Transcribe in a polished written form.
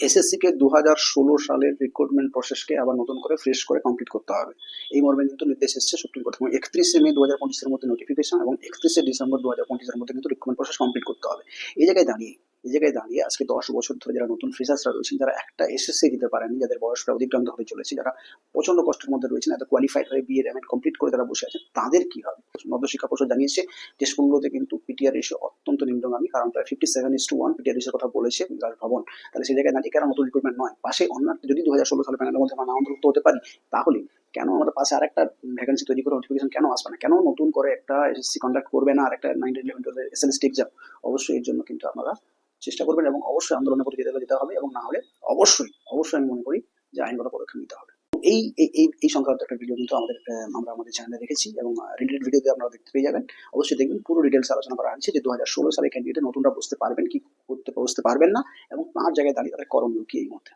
SSC কে 2016 সালের recruitment প্রসেসকে আবার নতুন করে ফ্রেশ করে কমপ্লিট করতে হবে। এই মর্মে কিন্তু নির্দেশ এসেছে সুপ্রিম কোর্ট থেকে। 31শে মে 2025 এর মধ্যে নোটিফিকেশন এবং 31শে ডিসেম্বর 2025 এর মধ্যে কিন্তু রিক্রুটমেন্ট প্রসেস কমপ্লিট করতে হবে। এই জায়গায় দাঁড়িয়ে এই জায়গায় দাঁড়িয়ে আজকে 10 বছর ধরে যারা নতুন ফ্রেশার্সরা রয়েছেন, যারা একটা এসএসসি দিতে পারেননি, যাদের বয়স প্রায় অতিক্রান্ত হতে চলেছে, যারা প্রচন্ড কষ্টের মধ্যে রয়েছেন, এত কোয়ালিফাইড হয়ে বিএড এমএড কমপ্লিট করে তারা বসে আছেন, তাদের কি হবে? মধ্যশিক্ষা পর্ষদ জানিয়েছে যে স্কুলগুলোতে কিন্তু পিটিআর রেশিও অত্যন্ত নিম্নগামী, কারণ প্রায় 57:1 পিটিআর রেশিওর কথা বলেছে বিকাশ ভবন। তাহলে সেই জায়গায় দাঁড়িয়ে কেন নতুন রিক্রুটমেন্ট নয়? পাশে অন্য একটা, যদি 2016 সালের প্যানেলের মধ্যে আমরা না অন্তর্ভুক্ত হতে পারি, তাহলে কেন আমাদের পাশে আরেকটা ভ্যাকেন্সি তৈরি করে নোটিফিকেশন কেন আসবে না? কেন নতুন করে একটা এসএসসি কন্ডাক্ট করবে না আর একটা 9, 11, 12 এসএলএসটি এক্সাম? অবশ্যই এর জন্য কিন্তু আপনারা চেষ্টা করবেন এবং অবশ্যই আন্দোলনের প্রতি যেতে হবে, এবং না হলে অবশ্যই আমি মনে করি যে আইনগত পদক্ষেপ নিতে হবে। এই সংক্রান্ত একটা ভিডিও কিন্তু আমরা আমাদের চ্যানেলে রেখেছি, এবং রিলেটেড ভিডিওতে আপনারা দেখতে পেয়ে যাবেন। অবশ্যই দেখবেন, পুরো ডিটেলস আলোচনা করা হয়েছে যে 2016 সালে ক্যান্ডিডেট নতুনরা বুঝতে পারবেন কি, করতে বুঝতে পারবেন না, এবং তার জায়গায় দাঁড়িয়ে তাদের করণীয় কি এই মুহূর্তে।